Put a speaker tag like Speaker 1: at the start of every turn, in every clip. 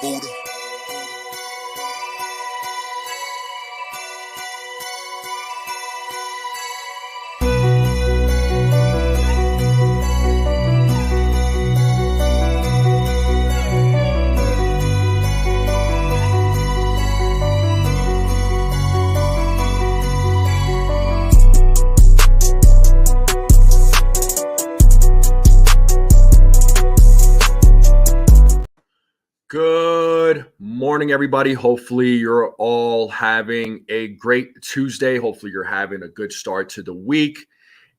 Speaker 1: Buddha.
Speaker 2: Good morning, everybody. Hopefully you're all having a great Tuesday. Hopefully you're having a good start to the week.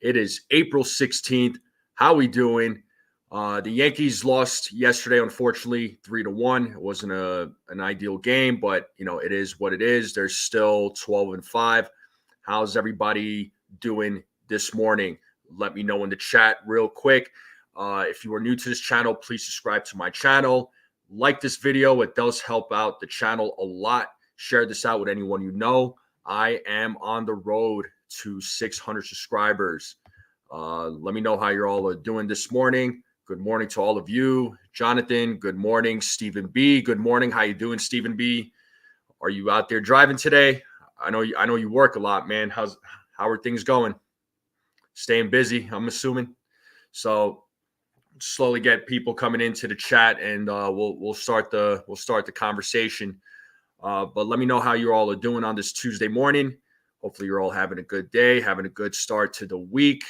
Speaker 2: It is April 16th. How we doing? The Yankees lost yesterday, unfortunately, 3-1. It wasn't an ideal game, but it is what it is. They're still 12-5. How's everybody doing this morning? Let me know in the chat real quick. If you are new to this channel, please subscribe to my channel. Like this video. It does help out the channel a lot. Share this out with anyone you know. I am on the road to 600 subscribers. Let me know how you're all doing this morning. Good morning to all of you. Jonathan, good morning. Stephen B, good morning. How you doing, Stephen B? Are you out there driving today? I know you work a lot, man. How are things going? Staying busy, I'm assuming. So slowly get people coming into the chat, and we'll start the conversation. But let me know how you all are doing on this Tuesday morning. Hopefully you're all having a good day, having a good start to the week.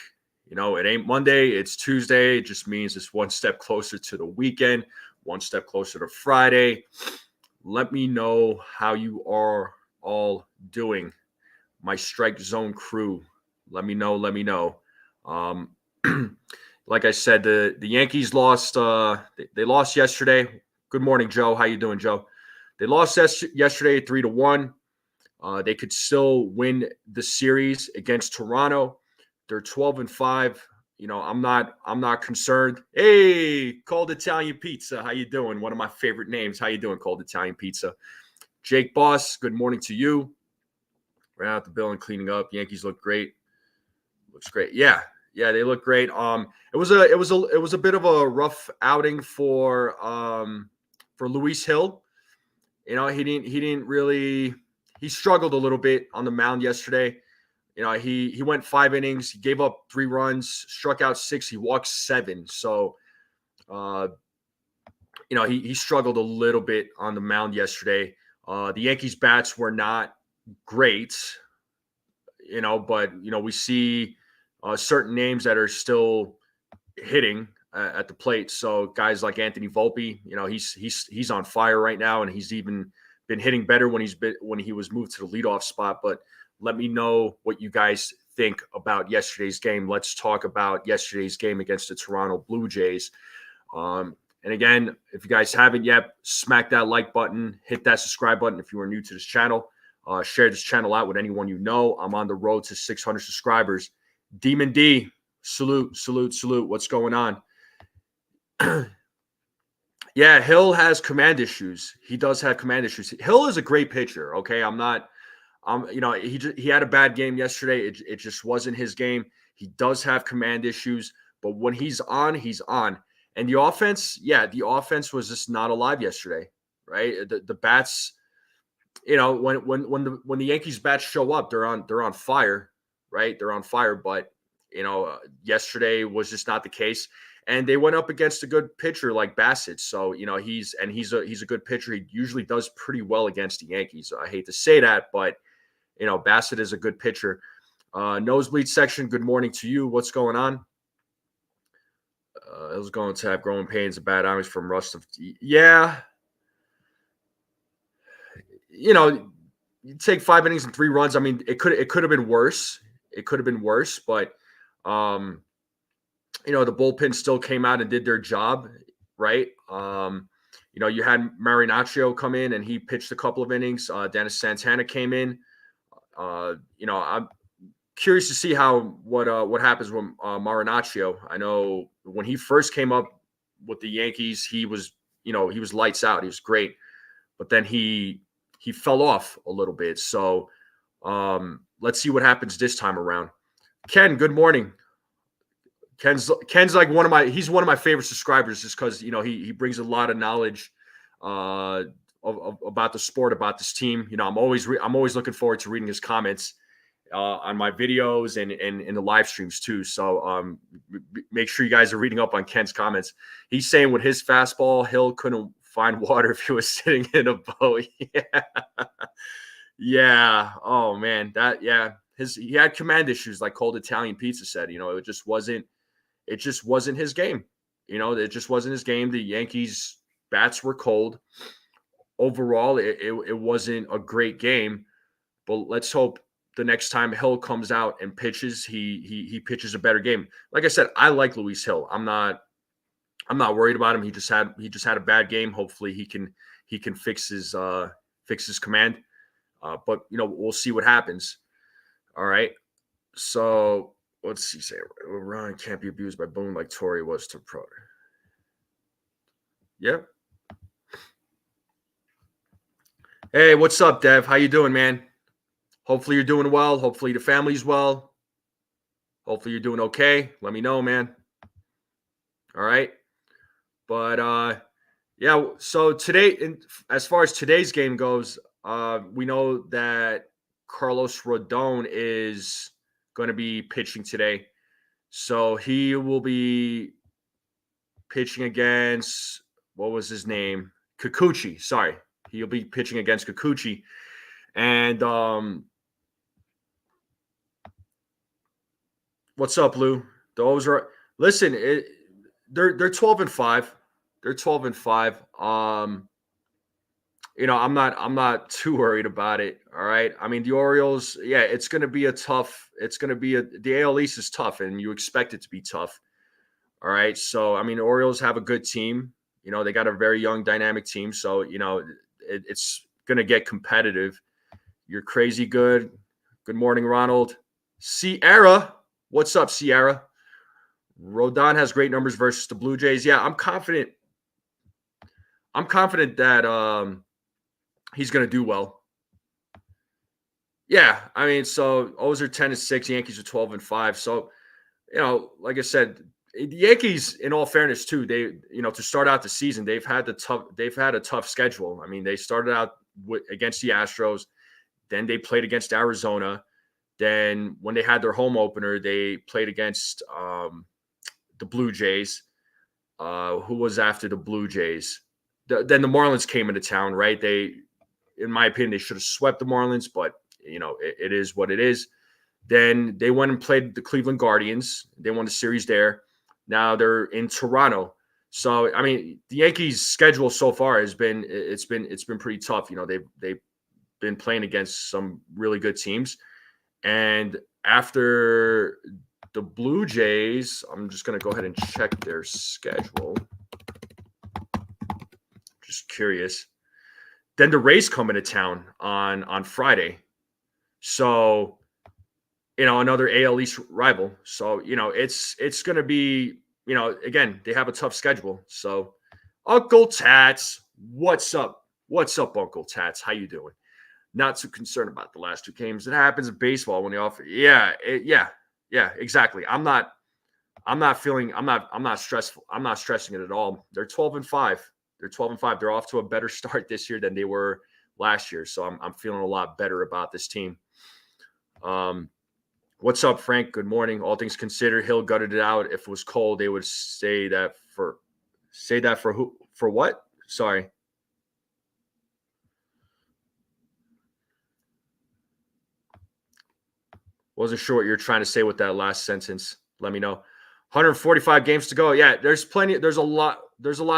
Speaker 2: It ain't Monday, it's Tuesday. It just means it's one step closer to the weekend, one step closer to Friday. Let me know how you are all doing. My Strike Zone crew, let me know. Like I said, the Yankees lost. They lost yesterday. Good morning, Joe. How you doing, Joe? They lost yesterday 3-1. They could still win the series against Toronto. They're 12-5. I'm not concerned. Hey, Cold Italian Pizza. How you doing? One of my favorite names. How you doing, Cold Italian Pizza? Jake Boss. Good morning to you. Ran out the building, cleaning up. Yankees look great. Looks great. Yeah, they look great. It was a bit of a rough outing for Luis Hill. He struggled a little bit on the mound yesterday. He went 5 innings, he gave up 3 runs, struck out 6, he walked 7. So he struggled a little bit on the mound yesterday. The Yankees bats were not great, but we see certain names that are still hitting at the plate. So guys like Anthony Volpe, he's on fire right now, and he's even been hitting better when he was moved to the leadoff spot. But let me know what you guys think about yesterday's game. Let's talk about yesterday's game against the Toronto Blue Jays. And again, if you guys haven't yet, smack that like button, hit that subscribe button if you are new to this channel. Share this channel out with anyone you know. I'm on the road to 600 subscribers. Demon D, salute. What's going on? Yeah, Hill has command issues. He does have command issues. Hill is a great pitcher. Okay, he had a bad game yesterday. It just wasn't his game. He does have command issues, but when he's on, he's on. And the offense was just not alive yesterday, right? The bats, when the Yankees bats show up, they're on fire. Right, they're on fire, but yesterday was just not the case, and they went up against a good pitcher like Bassett. So he's a good pitcher. He usually does pretty well against the Yankees. I hate to say that, but Bassett is a good pitcher. Nosebleed section. Good morning to you. What's going on? I was going to have growing pains and bad eyes from rust of. Yeah, you take 5 innings and 3 runs. I mean, it could have been worse. It could have been worse, but the bullpen still came out and did their job, right? You had Marinaccio come in and he pitched a couple of innings. Dennis Santana came in. I'm curious to see what happens with Marinaccio. I know when he first came up with the Yankees, he was lights out. He was great, but then he fell off a little bit. So let's see what happens this time around. Ken, good morning. Ken's like one of my favorite subscribers just because he brings a lot of knowledge uh, about the sport, about this team. I'm always looking forward to reading his comments on my videos and in the live streams too. So make sure you guys are reading up on Ken's comments. He's saying with his fastball, Hill couldn't find water if he was sitting in a boat. Yeah. Yeah. Oh man, he had command issues, like Cold Italian Pizza said. It just wasn't his game. It just wasn't his game. The Yankees bats were cold. Overall, it wasn't a great game. But let's hope the next time Hill comes out and pitches, he pitches a better game. Like I said, I like Luis Hill. I'm not worried about him. He just had a bad game. Hopefully he can fix his command. But we'll see what happens. All right. So what's he say? Ryan can't be abused by Boone like Torres was to Pro. Yep. Hey, what's up, Dev? How you doing, man? Hopefully you're doing well. Hopefully the family's well. Hopefully you're doing okay. Let me know, man. All right. But yeah, so today, as far as today's game goes, we know that Carlos Rodon is going to be pitching today. So he will be pitching against, what was his name? Kikuchi. Sorry. He'll be pitching against Kikuchi. And what's up, Lou? Those are, listen, they're 12-5. They're 12-5. I'm not too worried about it. All right. I mean, the Orioles, yeah, it's going to be the AL East is tough, and you expect it to be tough. All right. So, I mean, the Orioles have a good team. They got a very young, dynamic team. So, it's going to get competitive. You're crazy good. Good morning, Ronald. Sierra. What's up, Sierra? Rodon has great numbers versus the Blue Jays. Yeah, I'm confident. I'm confident that he's going to do well. Yeah, I mean, so O's are 10-6, Yankees are 12-5. So, like I said, the Yankees, in all fairness, too, they, to start out the season, they've had a tough schedule. I mean, they started out against the Astros, then they played against Arizona. Then when they had their home opener, they played against the Blue Jays. Who was after the Blue Jays? Then the Marlins came into town, right? They, in my opinion, they should have swept the Marlins, but it is what it is. Then they went and played the Cleveland Guardians. They won the series there. Now they're in Toronto. So I mean, the Yankees' schedule so far has been pretty tough. They've been playing against some really good teams, and after the Blue Jays, I'm just going to go ahead and check their schedule. Just curious. Then the Rays come into town on Friday. So, another AL East rival. So, it's going to be, again, they have a tough schedule. So, Uncle Tats, what's up? What's up, Uncle Tats? How you doing? Not too concerned about the last two games. It happens in baseball when they offer. Yeah, exactly. I'm not stressful. I'm not stressing it at all. They're 12-5. They're 12-5. They're off to a better start this year than they were last year. So I'm feeling a lot better about this team. What's up, Frank? Good morning. All things considered, Hill gutted it out. If it was cold, they would say that for who? For what? Sorry. Wasn't sure what you're trying to say with that last sentence. Let me know. 145 games to go. Yeah, there's plenty. There's a lot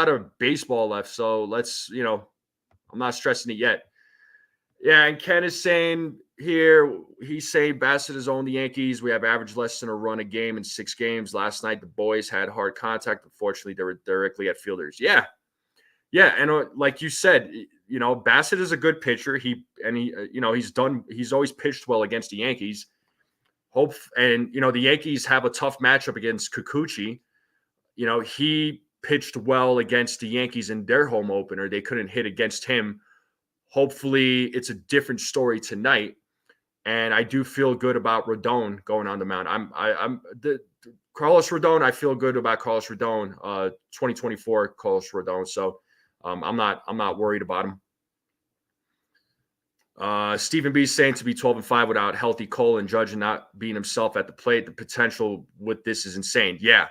Speaker 2: of baseball left. So let's, I'm not stressing it yet. Yeah, and Ken is saying here, he's saying Bassett has owned the Yankees. We have averaged less than a run a game in 6 games. Last night, the boys had hard contact. Unfortunately, they were directly at fielders. Yeah. And like you said, Bassett is a good pitcher. He's always pitched well against the Yankees. The Yankees have a tough matchup against Kikuchi. He pitched well against the Yankees in their home opener. They couldn't hit against him. Hopefully, it's a different story tonight. And I do feel good about Rodon going on the mound. Carlos Rodon. I feel good about Carlos Rodon, 2024 Carlos Rodon. So I'm not worried about him. Stephen B saying to be 12-5 without healthy Cole and Judge and not being himself at the plate. The potential with this is insane. Yeah.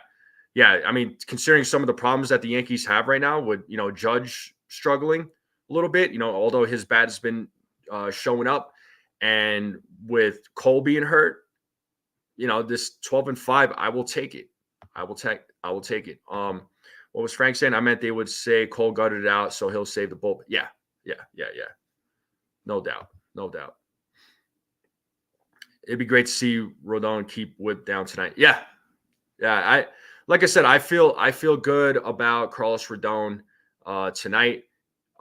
Speaker 2: I mean, considering some of the problems that the Yankees have right now with, Judge struggling a little bit, although his bat has been showing up, and with Cole being hurt, this 12-5, I will take it. I will take it. What was Frank saying? I meant they would say Cole gutted it out, so he'll save the bullpen. Yeah. No doubt. It'd be great to see Rodon keep Wood down tonight. Yeah. Like I said, I feel good about Carlos Rodon tonight.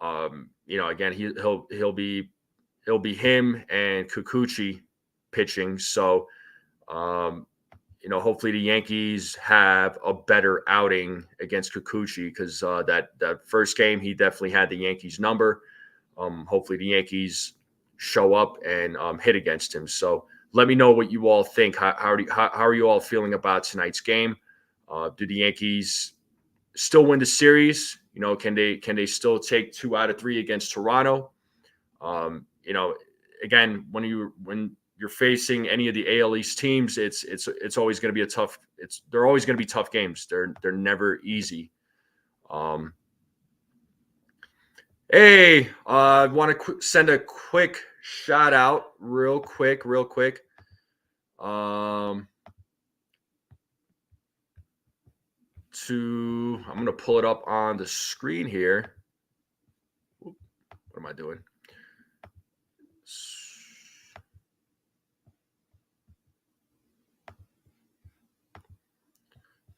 Speaker 2: Again, he'll be him and Kikuchi pitching. So, hopefully the Yankees have a better outing against Kikuchi, because that first game he definitely had the Yankees number. Hopefully the Yankees show up and hit against him. So let me know what you all think. How are you all feeling about tonight's game? Do the Yankees still win the series? Can they still take 2 out of 3 against Toronto? Again, when you're facing any of the AL East teams, it's always going to be they're always going to be tough games. They're never easy. Hey, I want to send a quick shout out real quick. I'm going to pull it up on the screen here. What am I doing?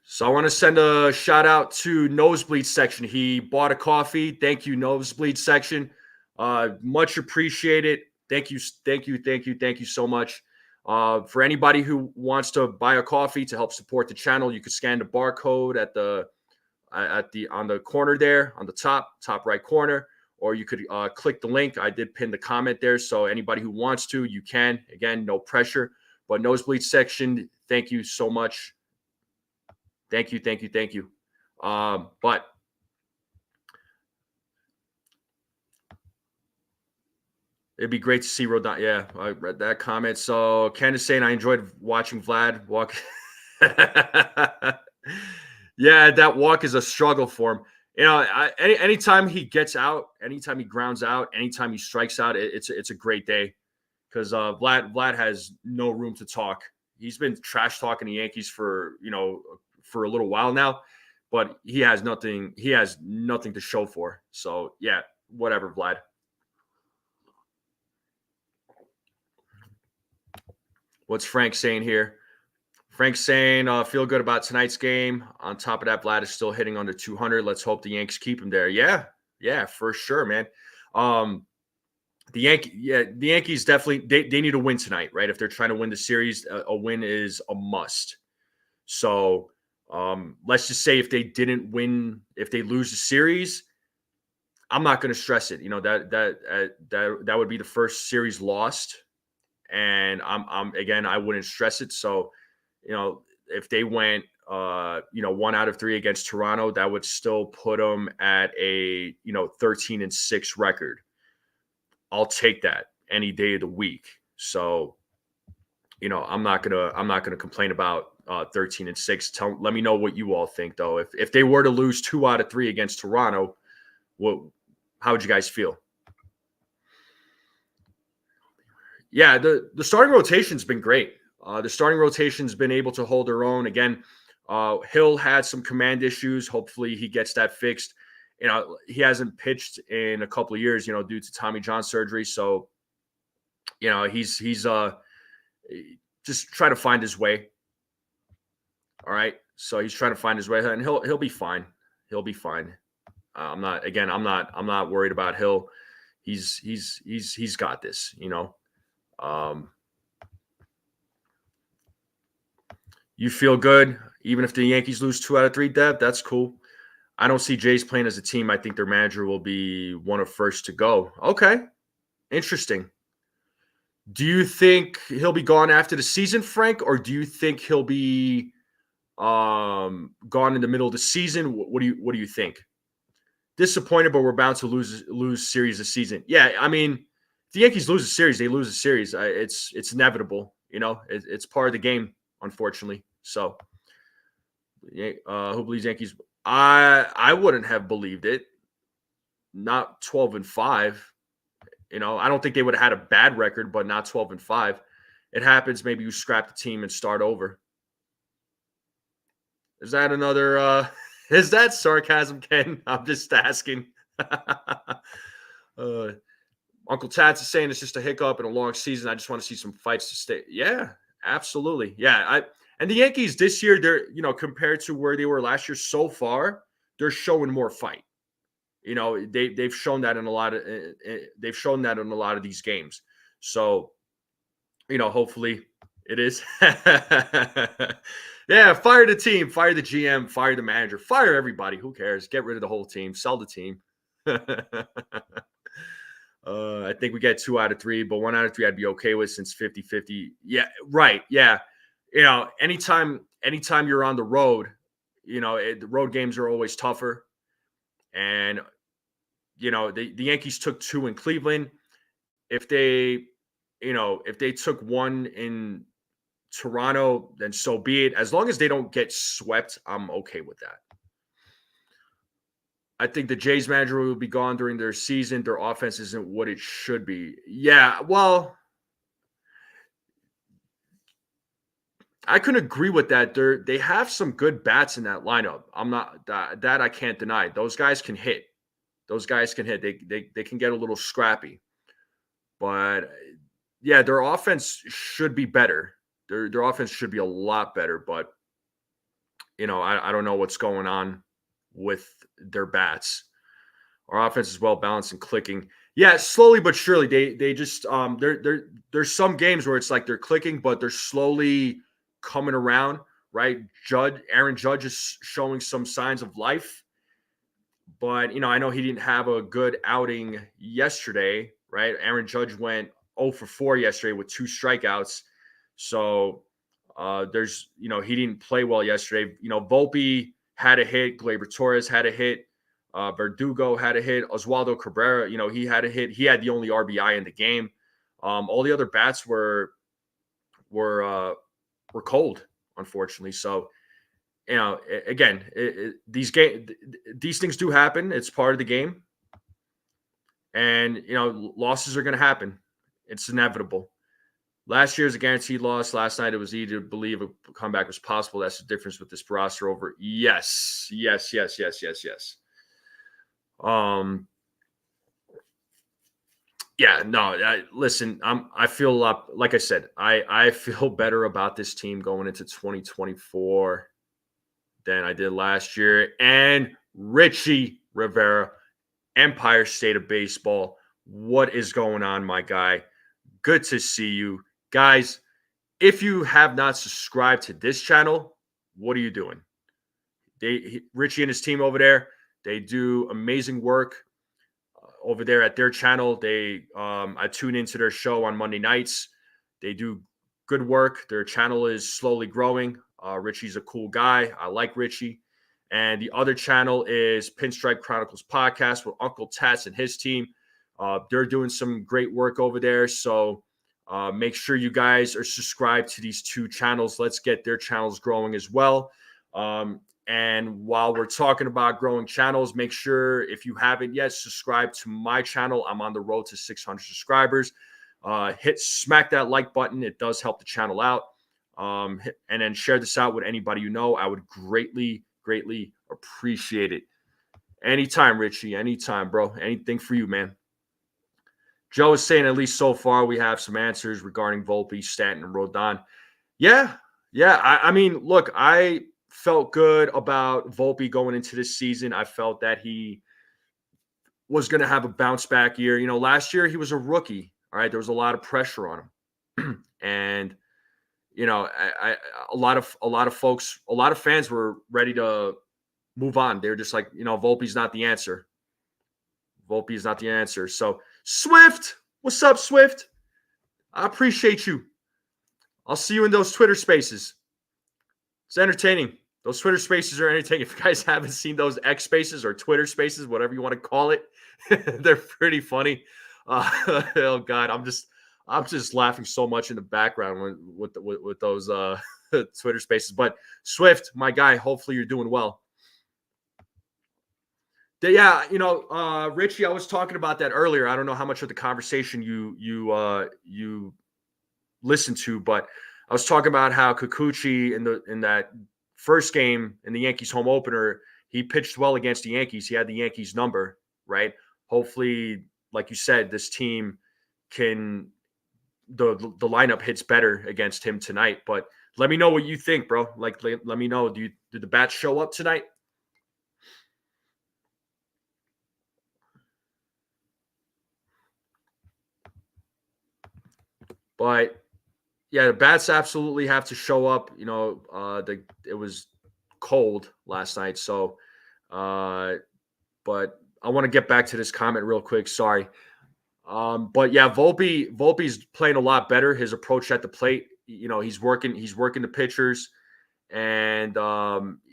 Speaker 2: So I want to send a shout out to Nosebleed Section. He bought a coffee. Thank you, Nosebleed Section. Much appreciated. Thank you so much. For anybody who wants to buy a coffee to help support the channel, you could scan the barcode on the corner there, on the top right corner, or you could click the link. I did pin the comment there, so anybody who wants to, you can. Again, no pressure. But Nosebleed Section, thank you so much. Thank you. But it'd be great to see Rodon. Yeah, I read that comment. So Ken is saying I enjoyed watching Vlad walk. Yeah, that walk is a struggle for him. Anytime he gets out, anytime he grounds out, anytime he strikes out, it's a great day, because Vlad has no room to talk. He's been trash talking the Yankees for a little while now, but he has nothing to show for. So yeah, whatever, Vlad. What's Frank saying here? Frank's saying, feel good about tonight's game. On top of that, Vlad is still hitting under 200. Let's hope the Yankees keep him there. Yeah, for sure, man. The Yankees definitely, they need a win tonight, right? If they're trying to win the series, a win is a must. So let's just say if they didn't win, if they lose the series, I'm not going to stress it. That would be the first series lost, and I wouldn't stress it. So, if they went 1 out of 3 against Toronto, that would still put them at a 13-6 record. I'll take that any day of the week. So, I'm not gonna complain about 13-6. Let me know what you all think, though. If they were to lose 2 out of 3 against Toronto, how would you guys feel? Yeah, the starting rotation's been great. The starting rotation's been able to hold their own. Again, Hill had some command issues. Hopefully he gets that fixed. He hasn't pitched in a couple of years, due to Tommy John surgery. So, he's just trying to find his way. All right. So he's trying to find his way, and he'll be fine. He'll be fine. I'm not worried about Hill. He's got this, You feel good even if the Yankees lose 2 out of 3, Dev? That's cool. I don't see Jays playing as a team. I think their manager will be one of first to go. Okay. Interesting. Do you think he'll be gone after the season, Frank, or do you think he'll be gone in the middle of the season? What do you think? disappointed, but we're bound to lose series this season. Yeah, I mean, if the Yankees lose a series, they lose a series. It's inevitable. It's part of the game, unfortunately. So, who believes Yankees? I wouldn't have believed it. Not 12-5. I don't think they would have had a bad record, but not 12-5. It happens. Maybe you scrap the team and start over. Is that another? Is that sarcasm, Ken? I'm just asking. Uncle Tats is saying it's just a hiccup in a long season. I just want to see some fights to stay. Yeah, absolutely. Yeah, and the Yankees this year, they're compared to where they were last year so far, they're showing more fight. They've shown that in a lot of these games. So, hopefully it is. Yeah, fire the team, fire the GM, fire the manager, fire everybody. Who cares? Get rid of the whole team, sell the team. I think we get 2 out of 3, but 1 out of 3 I'd be okay with since 50-50. Yeah, right. Yeah. Anytime you're on the road, the road games are always tougher. And, the Yankees took 2 in Cleveland. If they took 1 in Toronto, then so be it. As long as they don't get swept, I'm okay with that. I think the Jays manager will be gone during their season. Their offense isn't what it should be. Yeah, well, I couldn't agree with that. They have some good bats in that lineup. I'm not that I can't deny. Those guys can hit. They can get a little scrappy. But yeah, their offense should be better. Their offense should be a lot better. But I don't know what's going on with their bats. Our offense is well balanced and clicking. Yeah, slowly but surely. They just there's some games where it's like they're clicking, but they're slowly coming around, right? Aaron Judge is showing some signs of life. But I know he didn't have a good outing yesterday, right? Aaron Judge went 0 for 4 yesterday with 2 strikeouts. So he didn't play well yesterday. Volpe had a hit. Gleyber Torres had a hit. Verdugo had a hit. Oswaldo Cabrera, he had a hit. He had the only RBI in the game. All the other bats were cold, unfortunately. So, again, these things do happen. It's part of the game, and losses are going to happen. It's inevitable. Last year's a guaranteed loss. Last night it was easy to believe a comeback was possible. That's the difference with this roster over. Yes. Yeah, no, listen, I feel a lot, like I said, I feel better about this team going into 2024 than I did last year. And Richie Rivera, Empire State of Baseball, what is going on, my guy? Good to see you. Guys, if you have not subscribed to this channel, what are you doing? Richie and his team over there, they do amazing work over there at their channel. I tune into their show on Monday nights. They do good work. Their channel is slowly growing. Richie's a cool guy. I like Richie. And the other channel is Pinstripe Chronicles Podcast with Uncle Tats and his team. They're doing some great work over there. So make sure you guys are subscribed to these 2 channels. Let's get their channels growing as well. And while we're talking about growing channels, make sure if you haven't yet, subscribe to my channel. I'm on the road to 600 subscribers. Smack that like button. It does help the channel out. And then share this out with anybody you know. I would greatly appreciate it. Anytime, Richie. Anytime, bro. Anything for you, man. Joe is saying at least so far we have some answers regarding Volpe, Stanton, and Rodon. Yeah. I mean, look, I felt good about Volpe going into this season. I felt that he was going to have a bounce back year. Last year he was a rookie. All right, there was a lot of pressure on him, and a lot of fans were ready to move on. They were just like, Volpe's not the answer. Volpe is not the answer. So Swift, what's up, Swift? I appreciate you. I'll see you in those Twitter spaces. It's entertaining. Those Twitter spaces are entertaining. If you guys haven't seen those X spaces or Twitter spaces, whatever you want to call it, they're pretty funny. Oh God, I'm just laughing so much in the background with those Twitter spaces. But Swift, my guy, hopefully you're doing well. Yeah, Richie, I was talking about that earlier. I don't know how much of the conversation you listened to, but I was talking about how Kikuchi in that first game in the Yankees home opener, he pitched well against the Yankees. He had the Yankees number, right? Hopefully, like you said, this team can the lineup hits better against him tonight. But let me know what you think, bro. Like, let me know. Did the bats show up tonight? But yeah, the bats absolutely have to show up. It was cold last night, so. But I want to get back to this comment real quick. Sorry. But yeah, Volpe's playing a lot better. His approach at the plate, he's working the pitchers, and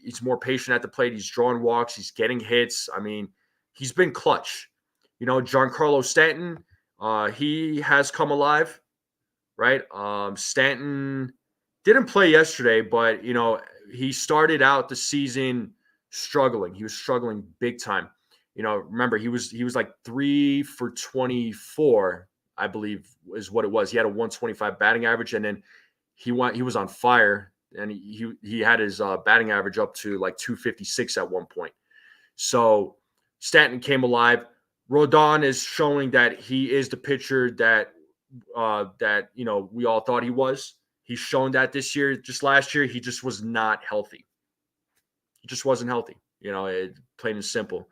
Speaker 2: he's more patient at the plate. He's drawing walks. He's getting hits. I mean, he's been clutch. Giancarlo Stanton, he has come alive, right? Stanton didn't play yesterday, but he started out the season struggling. He was struggling big time. Remember he was like 3 for 24, I believe is what it was. He had a 125 batting average, and then he was on fire, and he had his batting average up to like 256 at one point. So Stanton came alive. Rodon is showing that he is the pitcher that we all thought he was. He's shown that this year. Just last year, he just was not healthy. He just wasn't healthy. Plain and simple.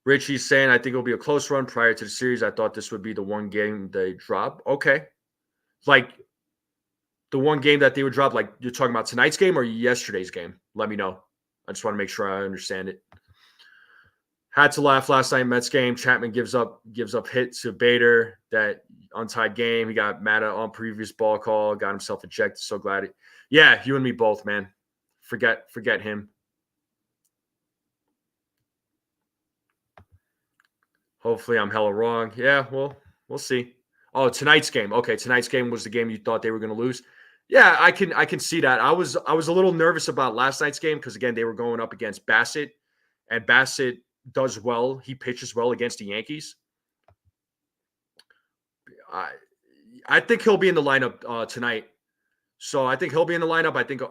Speaker 2: Richie's saying, I think it'll be a close run prior to the series. I thought this would be the one game they drop. Okay. Like the one game that they would drop, like you're talking about tonight's game or yesterday's game? Let me know. I just want to make sure I understand it. Had to laugh last night Mets game. Chapman gives up hit to Bader, that untied game. He got mad at on previous ball call, got himself ejected. So glad yeah, you and me both, man. Forget him. Hopefully I'm hella wrong. Yeah, well, we'll see. Oh, tonight's game. Okay, tonight's game was the game you thought they were going to lose. Yeah, I can see that. I was a little nervous about last night's game because again they were going up against Bassett, and Bassett does well. He pitches well against the Yankees. I think he'll be in the lineup tonight. So I think he'll be in the lineup. I think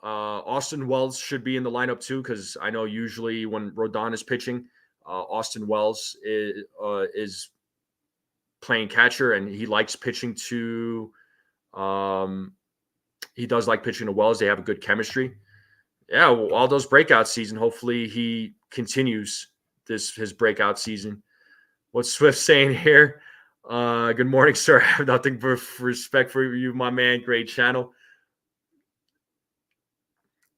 Speaker 2: Austin Wells should be in the lineup too because I know usually when Rodon is pitching, Austin Wells is playing catcher and he likes pitching to. He does like pitching to Wells. They have a good chemistry. Yeah, all those breakout season. Hopefully he continues his breakout season. What's Swift saying here? Good morning, sir. I have nothing but respect for you, my man. Great channel.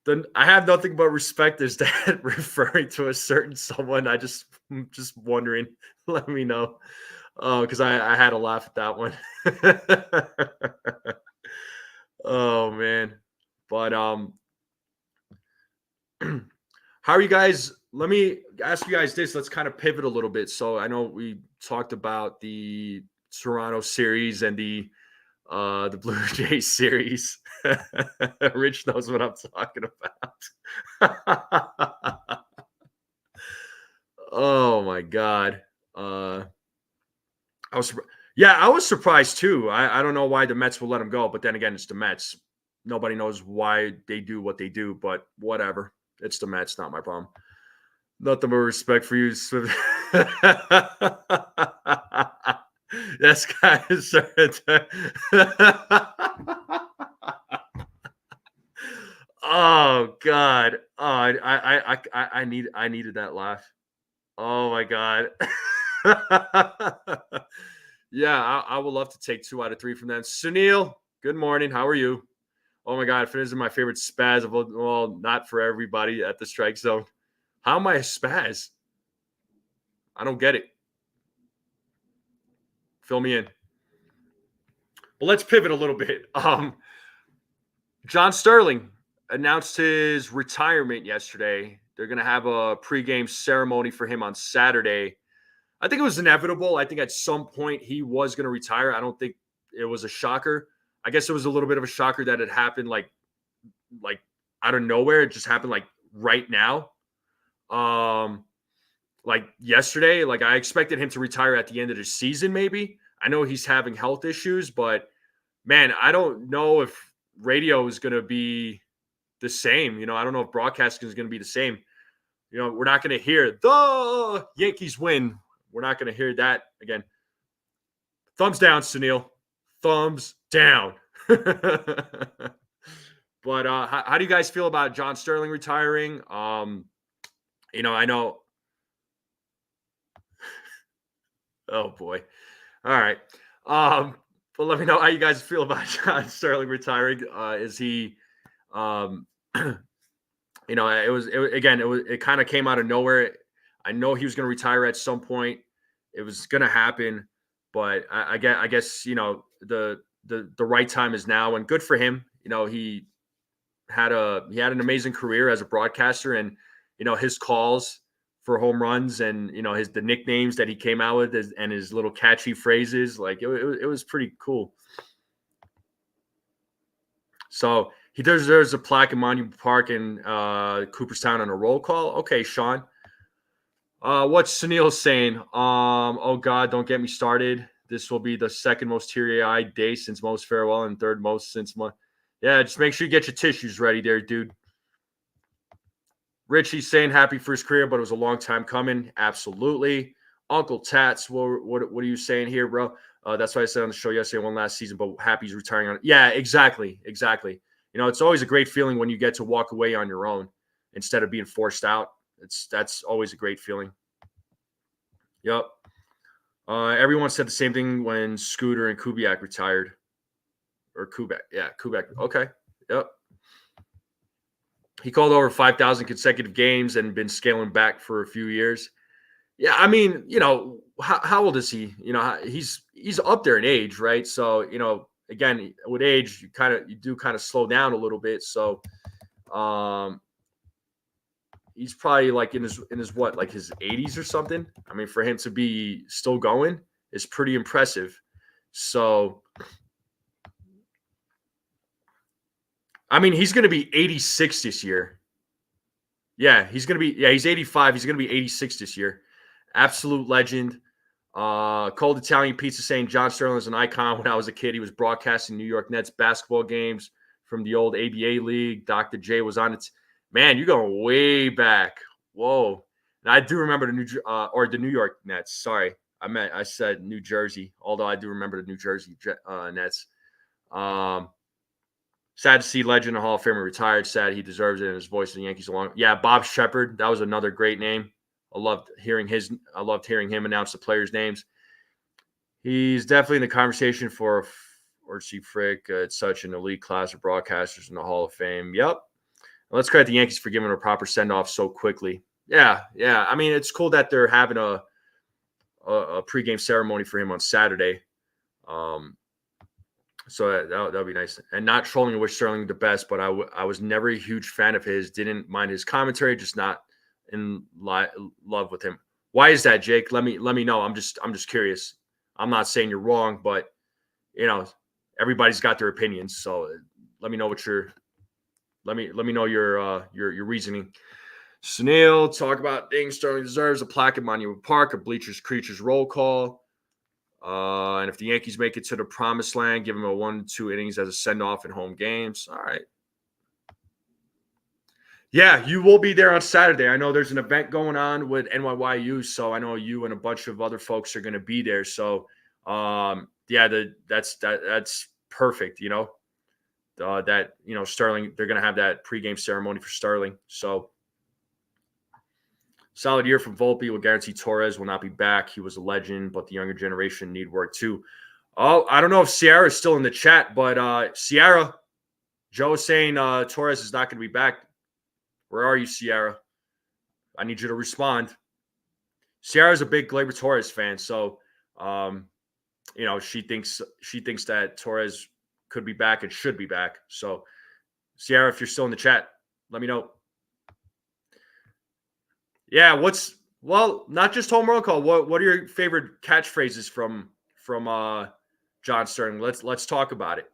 Speaker 2: Then I have nothing but respect. Is that referring to a certain someone? I'm just wondering. Let me know. Because I had a laugh at that one. Oh man. But how are you guys? Let me ask you guys this. Let's kind of pivot a little bit. So I know we talked about the Toronto series and the Blue Jays series. Rich knows what I'm talking about. Oh my God. I was surprised too. I don't know why the Mets will let him go, but then again, it's the Mets. Nobody knows why they do what they do, but whatever. It's the Mets, not my problem. Nothing but respect for you. Yes, guys. Oh God. Oh, I needed that laugh. Oh my God. Yeah, I would love to take 2 out of 3 from them. Sunil, good morning. How are you? Oh my God, Finish is my favorite spaz of all. Well, not for everybody at the strike zone. How am I a spaz? I don't get it. Fill me in. But let's pivot a little bit. John Sterling announced his retirement yesterday. They're going to have a pregame ceremony for him on Saturday. I think it was inevitable. I think at some point he was going to retire. I don't think it was a shocker. I guess it was a little bit of a shocker that it happened like out of nowhere. It just happened like right now. Like yesterday, like I expected him to retire at the end of the season, maybe. I know he's having health issues, but man, I don't know if radio is going to be the same. I don't know if broadcasting is going to be the same. We're not going to hear the Yankees win. We're not going to hear that again. Thumbs down, Sunil. Thumbs down. But how do you guys feel about John Sterling retiring? I know. Oh boy. All right. But let me know how you guys feel about John Sterling retiring. Is he, it kind of came out of nowhere. I know he was going to retire at some point. It was going to happen, but I guess the right time is now, and good for him. He had an amazing career as a broadcaster, and his calls for home runs and the nicknames that he came out with and his little catchy phrases, like it was pretty cool. So he deserves a plaque in Monument Park in Cooperstown on a roll call. Okay, Sean. What's Sunil saying? Oh God, don't get me started. This will be the second most teary-eyed day since most farewell and third most since month. Yeah, just make sure you get your tissues ready there, dude. Richie's saying happy for his career, but it was a long time coming. Absolutely. Uncle Tats, what are you saying here, bro? That's what I said on the show yesterday, one last season, but happy he's retiring on it. Yeah, exactly. It's always a great feeling when you get to walk away on your own instead of being forced out. That's always a great feeling. Yep. Everyone said the same thing when Scooter and Kubiak retired. Or Kubiak. Yeah, Kubiak. Okay. Yep. He called over 5,000 consecutive games and been scaling back for a few years. Yeah, I mean, how old is he? He's up there in age, right? So, again, with age, you do kind of slow down a little bit. So, he's probably like in his what, like his 80s or something. I mean, for him to be still going is pretty impressive. So, I mean, he's going to be 86 this year. Yeah, he's 85. He's going to be 86 this year. Absolute legend. Cold Italian Pizza saying John Sterling is an icon. When I was a kid, he was broadcasting New York Nets basketball games from the old ABA league. Dr. J was on it. Man, you're going way back. Whoa. And I do remember the New York Nets. Sorry, I said New Jersey, although I do remember the New Jersey Nets. Sad to see legend and Hall of Famer retired. Sad he deserves it, and his voice of the Yankees along. Yeah, Bob Shepard. That was another great name. I loved hearing him announce the players' names. He's definitely in the conversation for Orchie Frick. It's such an elite class of broadcasters in the Hall of Fame. Yep. Let's credit the Yankees for giving a proper send-off so quickly. Yeah. I mean, it's cool that they're having a pregame ceremony for him on Saturday. So that'll be nice. And not trolling and wish Sterling the best, but I was never a huge fan of his. Didn't mind his commentary, just not in love with him. Why is that, Jake? Let me know. I'm just curious. I'm not saying you're wrong, but everybody's got their opinions. So let me know let me know your reasoning. Sunil, talk about things Sterling deserves: a plaque at Monument Park, a bleachers creatures roll call. And if the Yankees make it to the promised land, give him a 1-2 innings as a send-off in home games. All right. Yeah, you will be there on Saturday. I know there's an event going on with NYYU, so I know you and a bunch of other folks are going to be there. So, that's perfect. Sterling, they're going to have that pregame ceremony for Sterling. So, solid year from Volpe. Will guarantee Torres will not be back. He was a legend, but the younger generation need work too. Oh, I don't know if Sierra is still in the chat, but Sierra, Joe is saying Torres is not going to be back. Where are you, Sierra? I need you to respond. Sierra's a big Gleyber Torres fan, so she thinks that Torres could be back and should be back. So Sierra, if you're still in the chat, let me know. Yeah, not just home run call. What are your favorite catchphrases from John Sterling? Let's talk about it.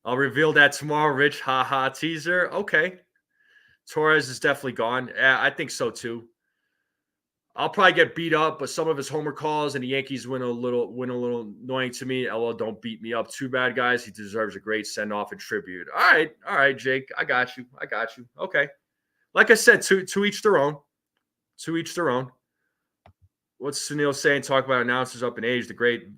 Speaker 2: I'll reveal that tomorrow, Rich. Ha teaser. Okay. Torres is definitely gone. Yeah, I think so too. I'll probably get beat up, but some of his homer calls and the Yankees win a little annoying to me. LL, don't beat me up too bad, guys. He deserves a great send off and tribute. All right, Jake. I got you. Okay. Like I said, to each their own. To each their own. What's Sunil saying? Talk about announcers up in age. The great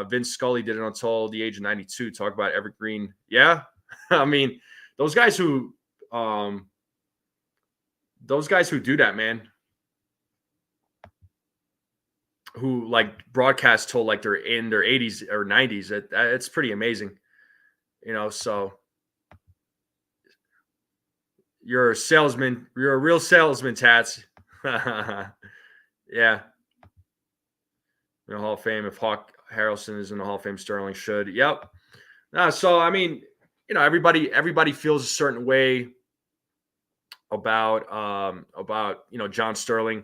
Speaker 2: Vince Scully did it until the age of 92. Talk about evergreen. Yeah, I mean those guys who do that, man. Who like broadcast till like they're in their 80s or 90s. It's pretty amazing, So you're a salesman. You're a real salesman, Tats. Yeah. In the Hall of Fame. If Hawk Harrelson is in the Hall of Fame, Sterling should. Yep. So I mean, everybody feels a certain way about John Sterling.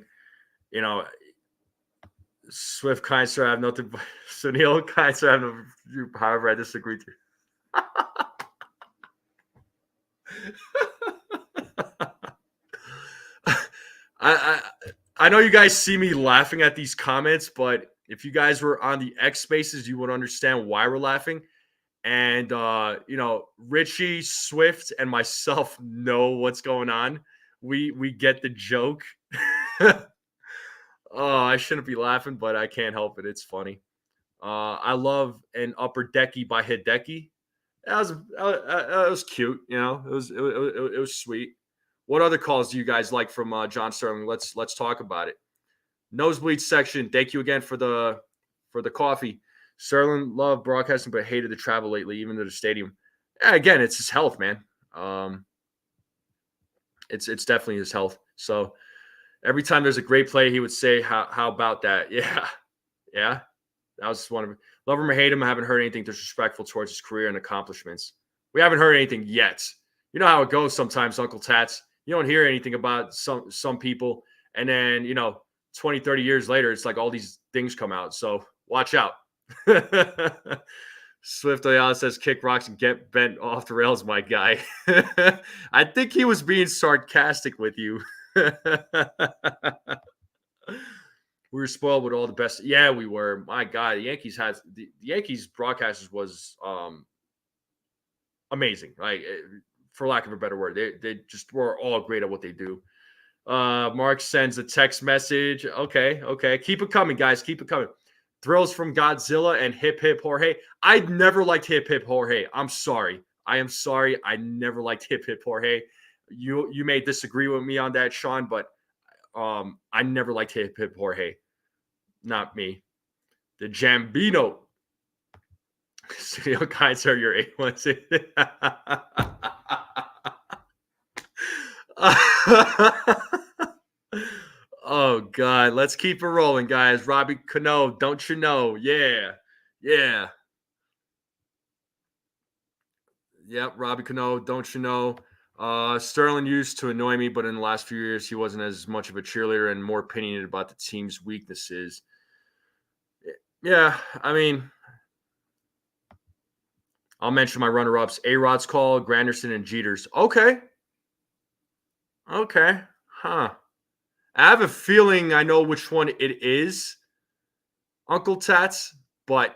Speaker 2: Swift Keinster, I have nothing. Sunil Keinster, I have no. However, I disagree to. I know you guys see me laughing at these comments, but if you guys were on the X Spaces, you would understand why we're laughing. And Richie, Swift, and myself know what's going on. We get the joke. Oh, I shouldn't be laughing, but I can't help it. It's funny. I love an Upper Decky by Hideki. That was cute. It was sweet. What other calls do you guys like from John Sterling? Let's talk about it. Nosebleed section. Thank you again for the coffee. Sterling loved broadcasting, but hated the travel lately, even to the stadium. Yeah, again, it's his health, man. It's definitely his health. So every time there's a great play, he would say, "How about that?" Yeah. That was one of them. Love him or hate him, I haven't heard anything disrespectful towards his career and accomplishments. We haven't heard anything yet. You know how it goes sometimes, Uncle Tats. You don't hear anything about some people, and then 20, 30 years later, it's like all these things come out. So watch out. Swift Ayala says, kick rocks and get bent off the rails, my guy. I think he was being sarcastic with you. We were spoiled with all the best. Yeah, we were. My God, the Yankees broadcasters was amazing, right? For lack of a better word, they just were all great at what they do. Mark sends a text message. Okay. Keep it coming, guys. Keep it coming. Thrills from Godzilla and Hip Hip Jorge. I never liked Hip Hip Jorge. I'm sorry. I am sorry. I never liked Hip Hip Jorge. You may disagree with me on that, Sean, but I never liked Hip Hip Jorge. Not me. The Jambino. Studio guys are your A1C. Oh, God. Let's keep it rolling, guys. Robbie Cano, don't you know? Yeah. Yep, Robbie Cano, don't you know? Sterling used to annoy me, but in the last few years, he wasn't as much of a cheerleader and more opinionated about the team's weaknesses. Yeah, I mean, I'll mention my runner-ups. A-Rod's call, Granderson, and Jeters. Okay. Huh. I have a feeling I know which one it is, Uncle Tats, but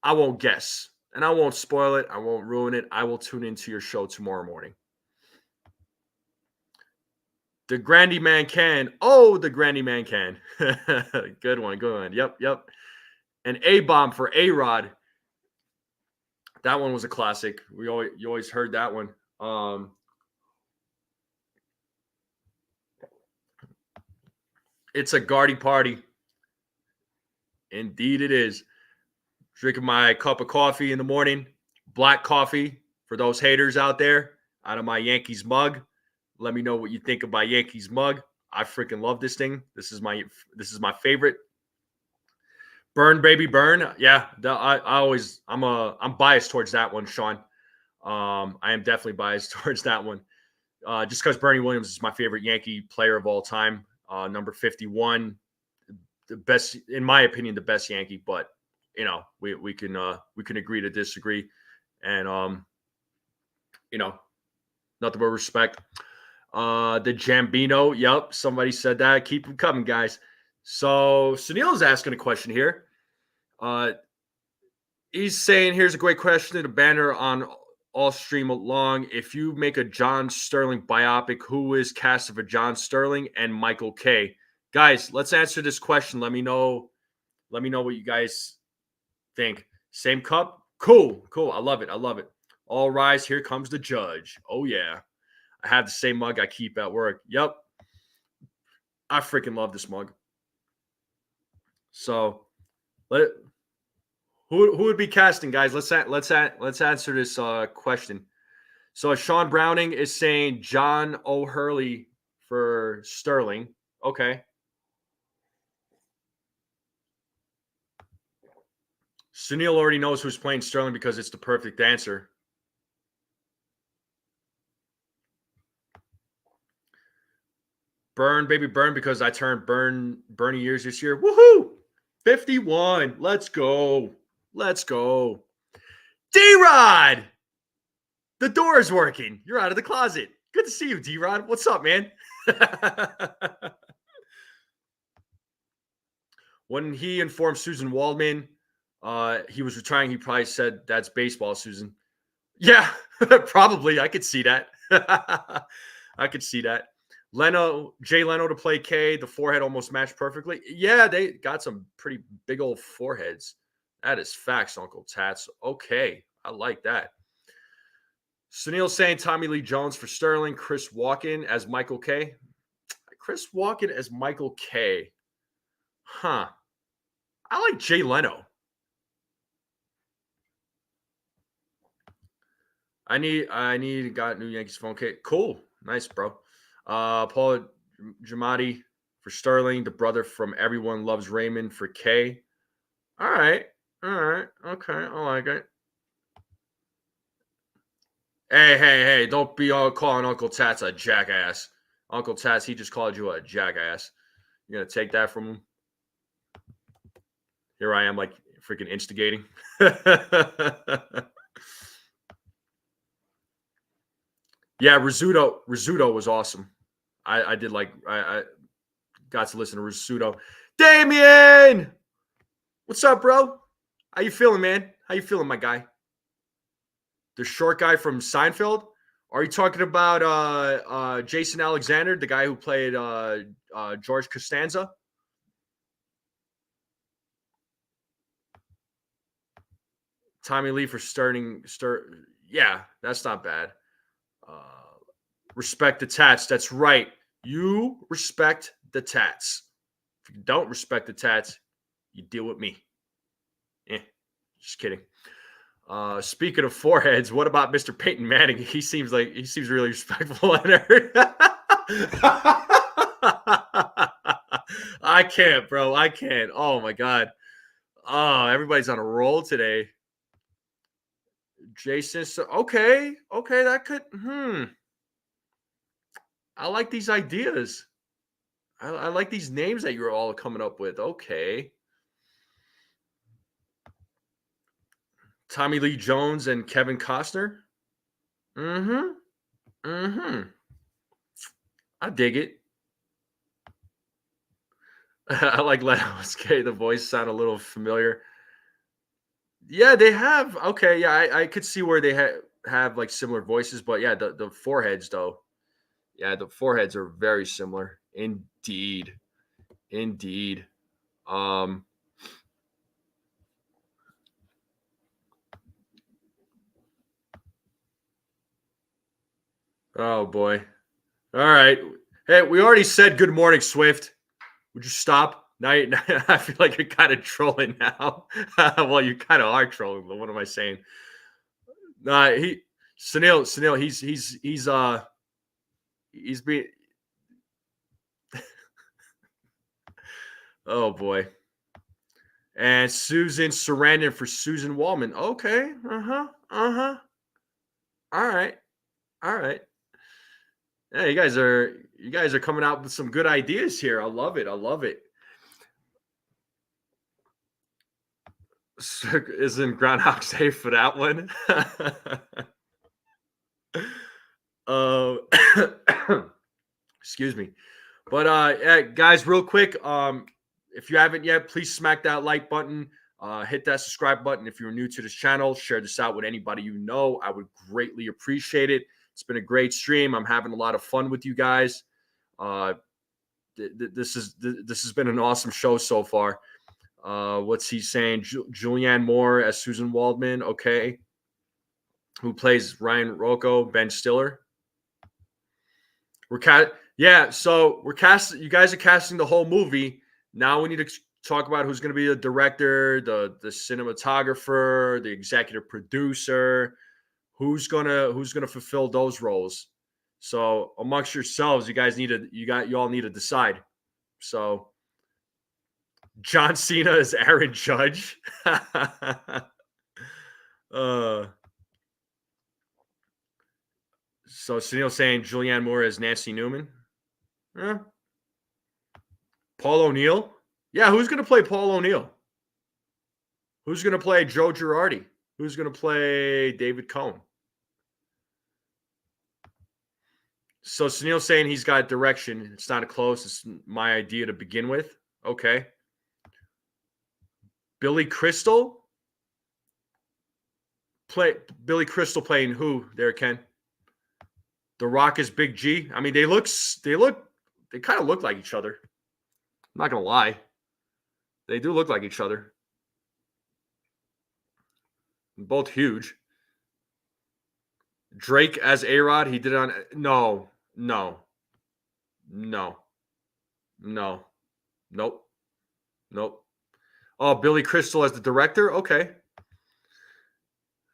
Speaker 2: I won't guess. And I won't spoil it. I won't ruin it. I will tune into your show tomorrow morning. The Grandy Man can. Oh, the Grandy Man can. Good one. Yep. An A-bomb for A-Rod. That one was a classic. You always heard that one. It's a Gardy party. Indeed it is. Drinking my cup of coffee in the morning. Black coffee for those haters out there. Out of my Yankees mug. Let me know what you think of my Yankees mug. I freaking love this thing. This is my favorite. Burn, baby, burn. Yeah, I'm biased towards that one, Sean. I am definitely biased towards that one. Just because Bernie Williams is my favorite Yankee player of all time. Number 51, the best, in my opinion, the best Yankee. But we can agree to disagree, and nothing but respect. The Jambino, yep, somebody said that. Keep them coming, guys. So Sunil is asking a question here. He's saying, here's a great question. The banner on all stream long. If you make a John Sterling biopic, who is cast of a John Sterling and Michael K? Guys, let's answer this question. Let me know what you guys think. Same cup? Cool. I love it. All rise. Here comes the judge. Oh, yeah. I have the same mug I keep at work. Yep. I freaking love this mug. So, who would be casting, guys? Let's answer this question. So Sean Browning is saying John O'Hurley for Sterling. Okay. Sunil already knows who's playing Sterling because it's the perfect answer. Burn, baby, burn, because I turned Bernie years this year. Woohoo! 51. Let's go. D-Rod! The door is working. You're out of the closet. Good to see you, D-Rod. What's up, man? When he informed Susan Waldman he was retiring, he probably said, that's baseball, Susan. Yeah, probably. I could see that. Jay Leno to play K. The forehead almost matched perfectly. Yeah, they got some pretty big old foreheads. That is facts, Uncle Tats. Okay, I like that. Sunil saying Tommy Lee Jones for Sterling. Chris Walken as Michael K. Chris Walken as Michael K. Huh. I like Jay Leno. I got new Yankees phone. Okay, cool. Nice, bro. Paul Giamatti for Sterling. The brother from Everyone Loves Raymond for K. All right. Okay, I like it. Hey, don't be all calling Uncle Tats a jackass. Uncle Tats, he just called you a jackass. You gonna take that from him? Here I am, like, freaking instigating. Yeah, Rizzuto was awesome. I did like, I got to listen to Rizzuto. Damien! What's up, bro? How you feeling, man? How you feeling, my guy? The short guy from Seinfeld? Are you talking about Jason Alexander, the guy who played George Costanza? Tommy Lee for Sterling. Yeah, that's not bad. Respect the Tats. That's right. You respect the Tats. If you don't respect the Tats, you deal with me. Just kidding. Speaking of foreheads, what about Mr. Peyton Manning? He seems really respectful. I can't, bro. I can't. Oh my God. Oh, everybody's on a roll today. Jason, okay, that could. I like these ideas. I like these names that you're all coming up with. Okay. Tommy Lee Jones and Kevin Costner. I dig it. I like Leno's K. The voice sound a little familiar. Yeah, they have. Okay, yeah, I could see where they have like similar voices, but yeah, the foreheads though. Yeah, the foreheads are very similar. Indeed. Oh boy. All right. Hey, we already said good morning, Swift. Would you stop? Now I feel like you're kind of trolling now. Well, you kind of are trolling, but what am I saying? Sunil, he's being. Oh boy. And Susan Sarandon for Susan Wallman. Okay. Uh-huh. All right. All right. Yeah, you guys are coming out with some good ideas here. I love it. I love it. Isn't Groundhog Day for that one? uh, excuse me. But yeah, guys, real quick, if you haven't yet, please smack that like button. Hit that subscribe button if you're new to this channel. Share this out with anybody you know. I would greatly appreciate it. It's been a great stream. I'm having a lot of fun with you guys. This has been an awesome show so far. What's he saying? Julianne Moore as Susan Waldman. Okay. Who plays Ryan Rocco? Ben Stiller. So we're casting. You guys are casting the whole movie. Now we need to talk about who's going to be the director, the cinematographer, the executive producer. Who's gonna fulfill those roles? So amongst yourselves, you all need to decide. So John Cena is Aaron Judge. So Sunil saying Julianne Moore as Nancy Newman. Paul O'Neill. Yeah, who's going to play Paul O'Neill? Who's going to play Joe Girardi? Who's going to play David Cohn? So Sunil saying he's got direction. It's not close. It's my idea to begin with. Okay. Billy Crystal. Billy Crystal playing who there, Ken? The Rock is Big G. I mean, they kind of look like each other. I'm not going to lie. They do look like each other. Both huge. Drake as A-Rod. He did it on... No. Nope. Oh, Billy Crystal as the director? Okay.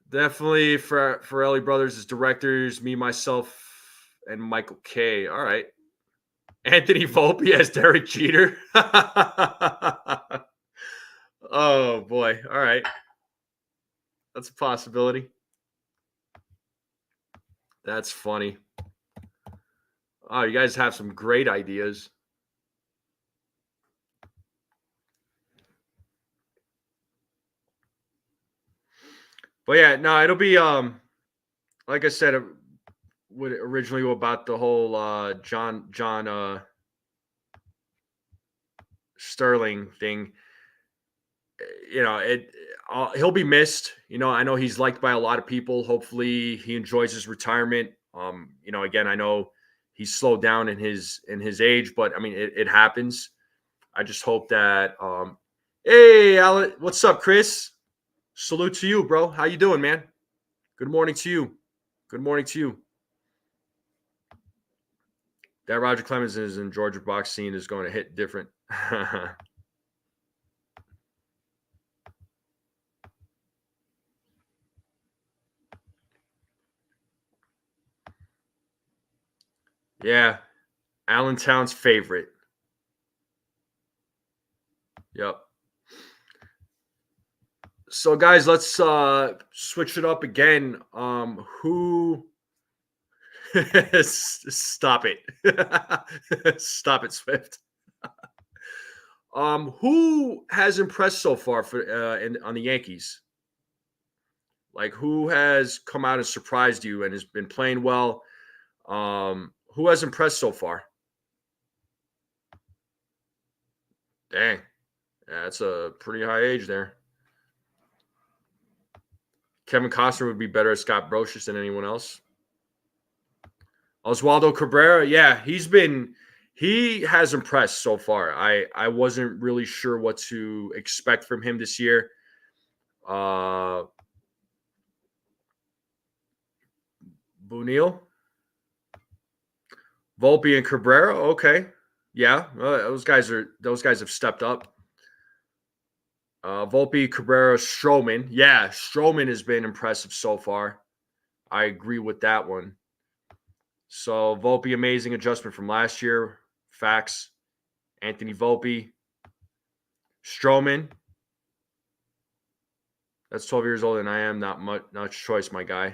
Speaker 2: Definitely for Ellie Brothers as directors, me, myself, and Michael K. All right. Anthony Volpe as Derek Jeter. Oh, boy. All right. That's a possibility. That's funny. Oh, you guys have some great ideas. But yeah, no, it'll be like I said, originally about the whole John Sterling thing. You know, he'll be missed. You know, I know he's liked by a lot of people. Hopefully, he enjoys his retirement. You know, again, I know he's slowed down in his age, but I mean, it happens. I just hope that. Hey, Alan, what's up, Chris? Salute to you, bro. How you doing, man? Good morning to you. Good morning to you. That Roger Clemens is in Georgia box scene is going to hit different. Yeah. Allentown's favorite. Yep. So, guys, let's switch it up again. Who? Stop it! Stop it, Swift. Who has impressed so far on the Yankees? Like, who has come out and surprised you and has been playing well? Who has impressed so far? Dang, that's a pretty high age there. Kevin Costner would be better at Scott Brocious than anyone else. Oswaldo Cabrera, yeah, he has impressed so far. I wasn't really sure what to expect from him this year. Bunil, Volpe, and Cabrera. Okay, yeah, those guys have stepped up. Volpe, Cabrera, Stroman. Yeah, Stroman has been impressive so far. I agree with that one. So Volpe, amazing adjustment from last year. Facts. Anthony Volpe. Stroman. That's 12 years older than I am. Not much choice, my guy.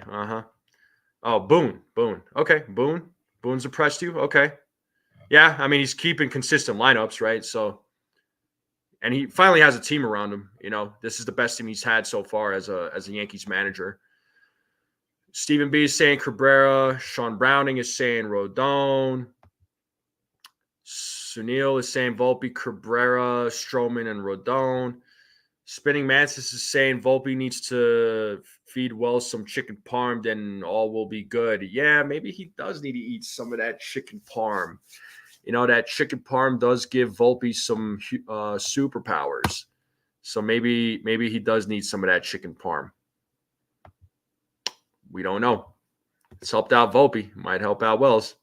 Speaker 2: Oh, Boone. Okay, Boone. Boone's impressed you. Okay. Yeah, I mean, he's keeping consistent lineups, right? So, and he finally has a team around him. This is the best team he's had so far as a Yankees manager. Stephen B is saying Cabrera. Sean Browning is saying Rodon. Sunil is saying Volpe, Cabrera, Stroman, and Rodon. Spinning Mantis is saying Volpe needs to feed Wells some chicken parm, then all will be good. Yeah, maybe he does need to eat some of that chicken parm. That chicken parm does give Volpe some superpowers. So maybe he does need some of that chicken parm. We don't know. It's helped out Volpe. Might help out Wells.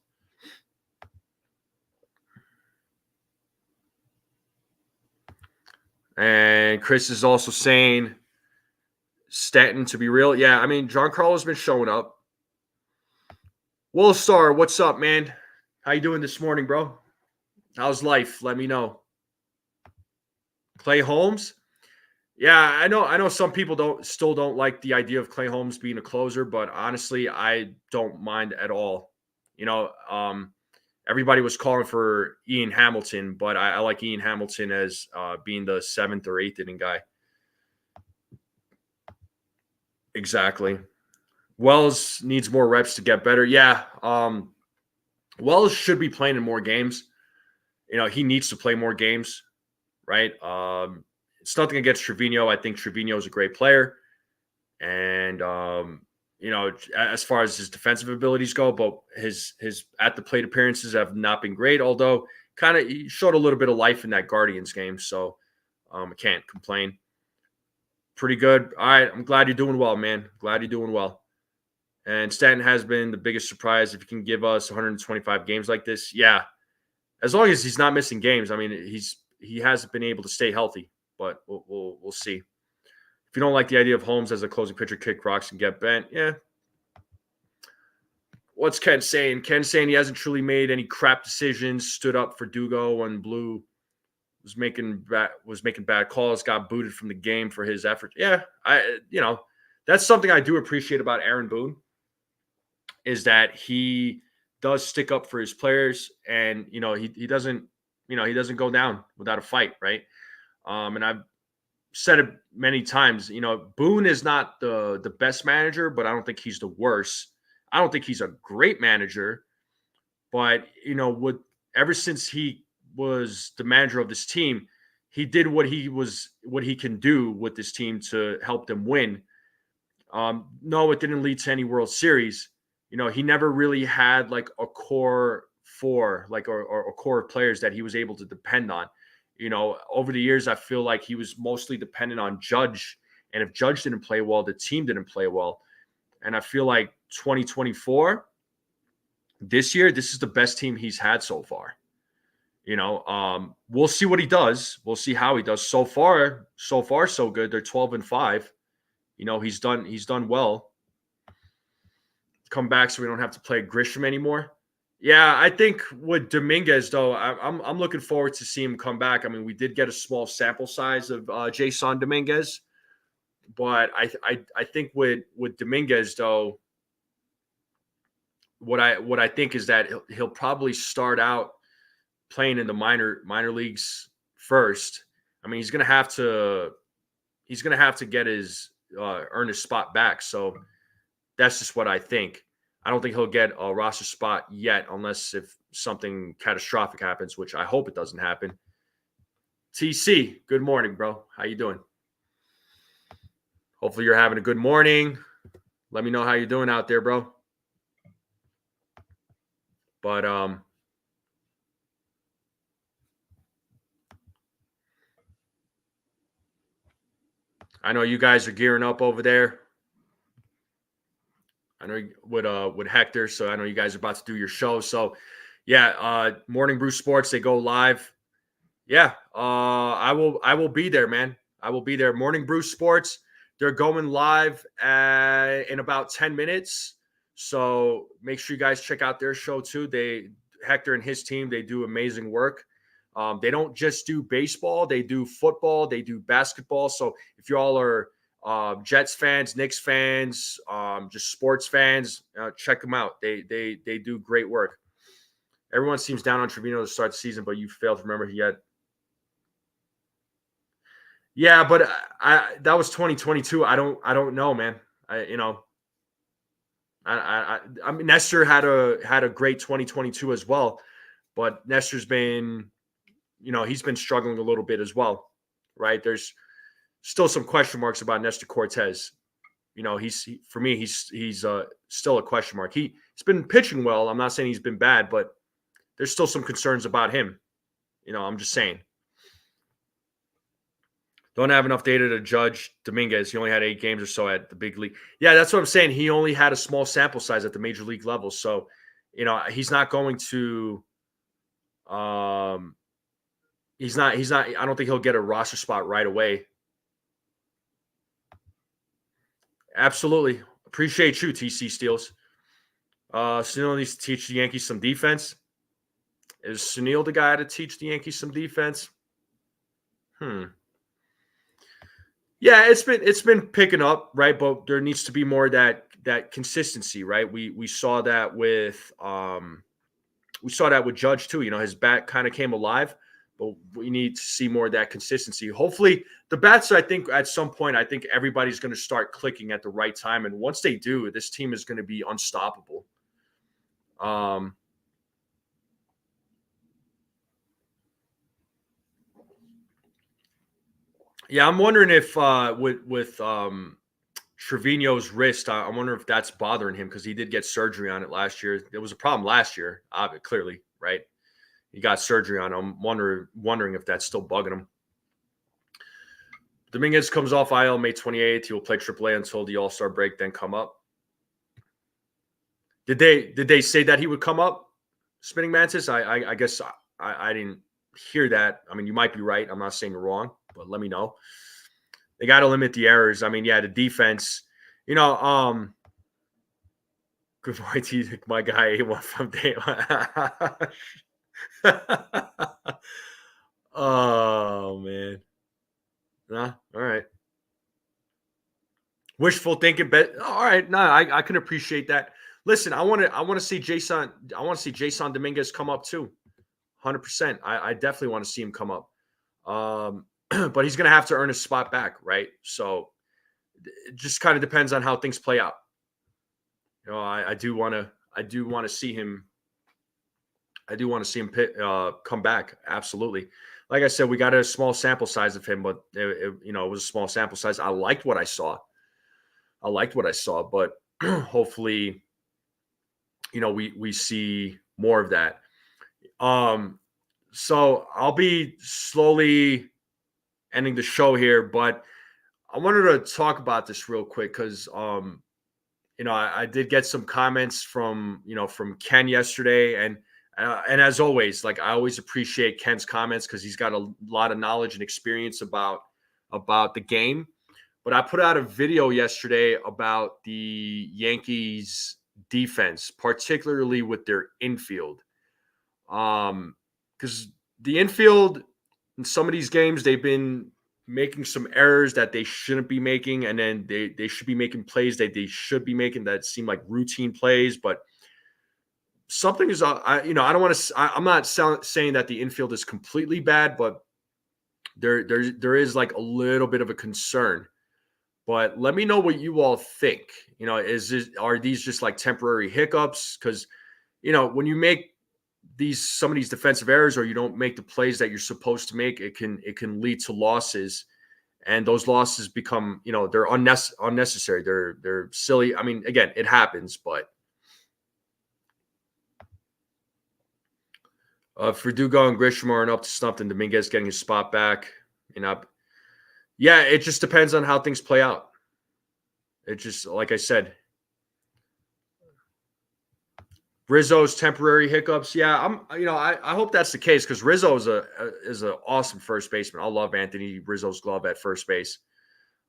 Speaker 2: And Chris is also saying Stanton to be real. Yeah, I mean, Giancarlo's been showing up. Will Star, what's up, man? How you doing this morning, bro? How's life? Let me know. Clay Holmes? Yeah, I know some people still don't like the idea of Clay Holmes being a closer, but honestly, I don't mind at all. Everybody was calling for Ian Hamilton, but I like Ian Hamilton as being the 7th or 8th inning guy. Exactly. Wells needs more reps to get better. Yeah. Wells should be playing in more games. He needs to play more games, right? It's nothing against Trevino. I think Trevino is a great player. And, as far as his defensive abilities go, but his at the plate appearances have not been great, although he showed a little bit of life in that Guardians game. So I can't complain. Pretty good. All right. I'm glad you're doing well, man. Glad you're doing well. And Stanton has been the biggest surprise. If he can give us 125 games like this, yeah. As long as he's not missing games. I mean, he hasn't been able to stay healthy, but we'll see. If you don't like the idea of Holmes as a closing pitcher, kick rocks and get bent, yeah. What's Ken saying? Ken's saying he hasn't truly made any crap decisions. Stood up for Dugo when Blue was making bad calls. Got booted from the game for his effort. Yeah, that's something I do appreciate about Aaron Boone. Is that he does stick up for his players, and he doesn't go down without a fight, right? And I've said it many times. Boone is not the best manager, but I don't think he's the worst. I don't think he's a great manager, but ever since he was the manager of this team, he did what he can do with this team to help them win. No, it didn't lead to any World Series. He never really had like a core four, like or a core of players that he was able to depend on. Over the years, I feel like he was mostly dependent on Judge. And if Judge didn't play well, the team didn't play well. And I feel like 2024, this year, this is the best team he's had so far. We'll see what he does. We'll see how he does. So far, so good. They're 12-5. He's done well. Come back so we don't have to play Grisham anymore. Yeah, I think with Dominguez, though, I'm looking forward to seeing him come back. I mean, we did get a small sample size of Jason Dominguez, but I think with Dominguez, though, what I think is that he'll probably start out playing in the minor leagues first. I mean, he's gonna have to get his earn his spot back. So that's just what I think. I don't think he'll get a roster spot yet unless if something catastrophic happens, which I hope it doesn't happen. TC, good morning, bro. How you doing? Hopefully you're having a good morning. Let me know how you're doing out there, bro. But I know you guys are gearing up over there. I know with Hector, so I know you guys are about to do your show. So, yeah, Morning Brew Sports, they go live. Yeah, I will be there, man. I will be there. Morning Brew Sports, they're going live in about 10 minutes. So make sure you guys check out their show too. Hector and his team, they do amazing work. They don't just do baseball, they do football, they do basketball. So if you all are Jets fans, Knicks fans, just sports fans, check them out. They do great work. Everyone seems down on Trevino to start the season, but you failed to remember he had. Yeah, but that was 2022. I don't know, man. I mean, Nestor had a great 2022 as well, but Nestor's been, he's been struggling a little bit as well, right? There's still some question marks about Nestor Cortes. For me, he's still a question mark. He's been pitching well. I'm not saying he's been bad, but there's still some concerns about him. I'm just saying. Don't have enough data to judge Dominguez. He only had 8 games or so at the big league. Yeah, that's what I'm saying. He only had a small sample size at the major league level. So, he's not going to he's not I don't think he'll get a roster spot right away. Absolutely. Appreciate you, TC Steels. Sunil needs to teach the Yankees some defense. Is Sunil the guy to teach the Yankees some defense? Yeah, it's been picking up, right? But there needs to be more that consistency, right? We saw that with Judge too. His bat kind of came alive, but we need to see more of that consistency. Hopefully, the bats. I think at some point, everybody's going to start clicking at the right time, and once they do, this team is going to be unstoppable. Yeah, I'm wondering if with Trevino's wrist, I wonder if that's bothering him because he did get surgery on it last year. There was a problem last year, clearly, right? He got surgery on it. I'm wondering if that's still bugging him. Dominguez comes off IL May 28th. He will play AAA until the All-Star break, then come up. Did they say that he would come up, Spinning Mantis? I guess I didn't hear that. I mean, you might be right. I'm not saying you're wrong, but let me know. They got to limit the errors. I mean, yeah, the defense, good morning to you, my guy, A1 from day one. Oh, man. Nah, all right. Wishful thinking, but all right. No, I can appreciate that. Listen, I want to see Jason. I want to see Jason Dominguez come up too. 100%. I definitely want to see him come up. But he's going to have to earn his spot back, right? So it just kind of depends on how things play out. I do want to see him. I do want to see him come back. Absolutely. Like I said, we got a small sample size of him, but it was a small sample size. I liked what I saw, but hopefully, we see more of that. So I'll be slowly ending the show here, but I wanted to talk about this real quick because, I did get some comments from Ken yesterday, and as always, like I always appreciate Ken's comments because he's got a lot of knowledge and experience about the game. But I put out a video yesterday about the Yankees defense, particularly with their infield. Because the infield in some of these games, they've been making some errors that they shouldn't be making, and then they should be making plays that they should be making that seem like routine plays. But something is, I don't want to. I'm not saying that the infield is completely bad, but there is like a little bit of a concern. But let me know what you all think. Are these just like temporary hiccups? Because when you make some of these defensive errors, or you don't make the plays that you're supposed to make, it can lead to losses, and those losses become they're unnecessary. They're silly. I mean, again, it happens, but Verdugo and Grisham aren't up to something. Dominguez getting his spot back, yeah, it just depends on how things play out. It just, like I said, Rizzo's temporary hiccups. Yeah, I hope that's the case because Rizzo is an awesome first baseman. I love Anthony Rizzo's glove at first base.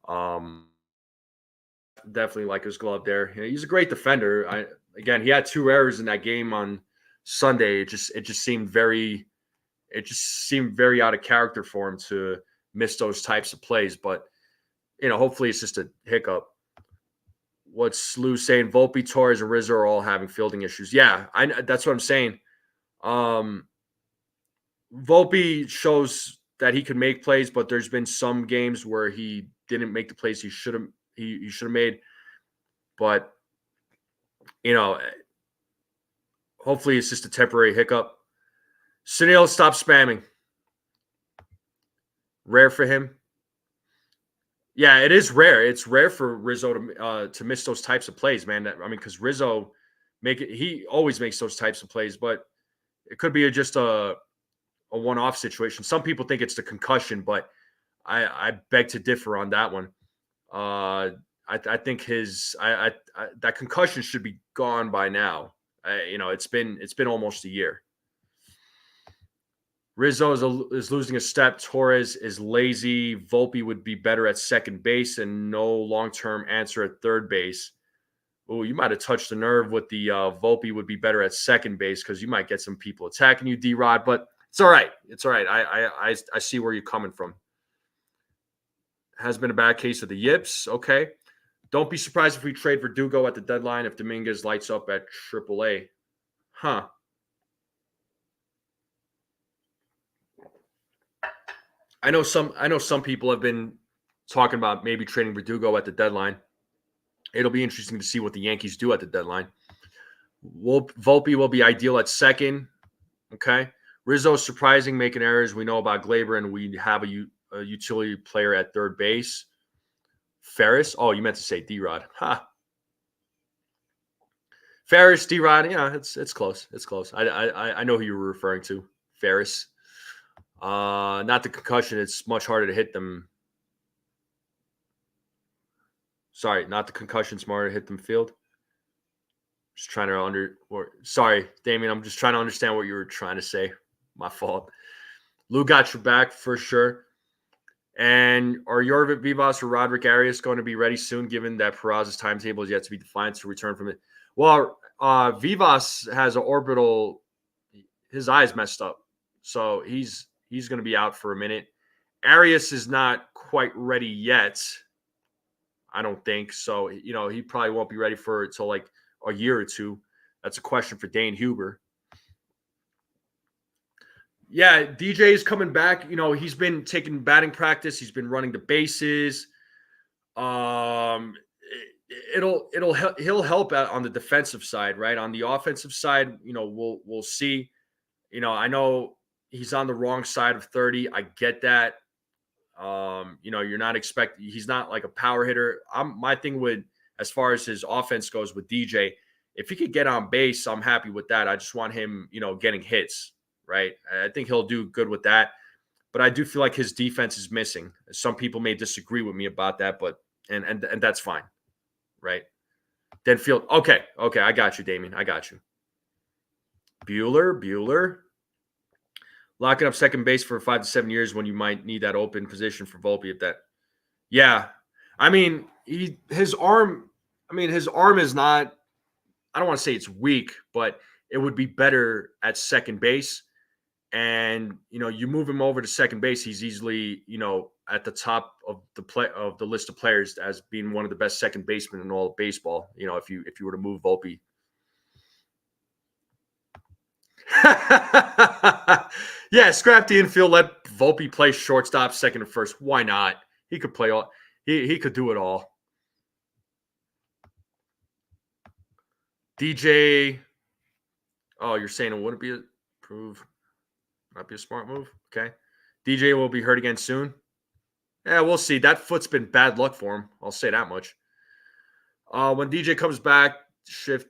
Speaker 2: Definitely like his glove there. He's a great defender. Again, he had 2 errors in that game on Sunday. It just seemed very out of character for him to miss those types of plays. But hopefully it's just a hiccup. What's Lou saying? Volpe, Torres, and Rizzo are all having fielding issues. Yeah, that's what I'm saying. Volpe shows that he can make plays, but there's been some games where he didn't make the plays he should have made. But hopefully it's just a temporary hiccup. Snell, stop spamming. Rare for him. Yeah, it is rare. It's rare for Rizzo to miss those types of plays, man. Because Rizzo he always makes those types of plays, but it could be just a one-off situation. Some people think it's the concussion, but I beg to differ on that one. I think that concussion should be gone by now. It's been almost a year. Rizzo is losing a step. Torres is lazy. Volpe would be better at second base and no long-term answer at third base. Oh, you might have touched the nerve with the Volpe would be better at second base because you might get some people attacking you, D-Rod, but it's all right. It's all right. I see where you're coming from. Has been a bad case of the yips. Okay. Don't be surprised if we trade Verdugo at the deadline if Dominguez lights up at AAA. Huh. I know some people have been talking about maybe trading Verdugo at the deadline. It'll be interesting to see what the Yankees do at the deadline. Volpe will be ideal at second. Okay. Rizzo's surprising, making errors. We know about Gleyber, and we have a utility player at third base. Ferris? Oh, you meant to say D-Rod. Ha. Ferris, D-Rod. Yeah, it's close. It's close. I know who you were referring to. Ferris. Not the concussion. It's much harder to hit them. Sorry, not the concussion. Smarter to hit them field. Just trying to sorry, Damien. I'm just trying to understand what you were trying to say. My fault. Lou got your back for sure. And are Yorvik Vivas or Roderick Arias going to be ready soon, given that Peraza's timetable is yet to be defined to return from it? Well, Vivas has an orbital. His eye's messed up, so he's going to be out for a minute. Arias is not quite ready yet. I don't think so. He probably won't be ready for it till like a year or two. That's a question for Dane Huber. Yeah, DJ is coming back. He's been taking batting practice. He's been running the bases. He'll help out on the defensive side, right? On the offensive side, we'll see. I know he's on the wrong side of 30. I get that. You're not expecting. He's not like a power hitter. My thing with as far as his offense goes with DJ, if he could get on base, I'm happy with that. I just want him, getting hits. Right. I think he'll do good with that. But I do feel like his defense is missing. Some people may disagree with me about that, but and that's fine. Right. Then field. Okay. I got you, Damien. I got you. Bueller. Locking up second base for 5 to 7 years when you might need that open position for Volpe at that. Yeah. His arm is not, I don't want to say it's weak, but it would be better at second base. And you move him over to second base, he's easily at the top of the list of players as being one of the best second basemen in all of baseball. If you were to move Volpe. Yeah, scrap the infield. Let Volpe play shortstop, second, and first. Why not? He could play all. He could do it all. DJ. Oh, you're saying it wouldn't be a prove. Might be a smart move. Okay. DJ will be hurt again soon. Yeah, we'll see. That foot's been bad luck for him. I'll say that much. When DJ comes back, shift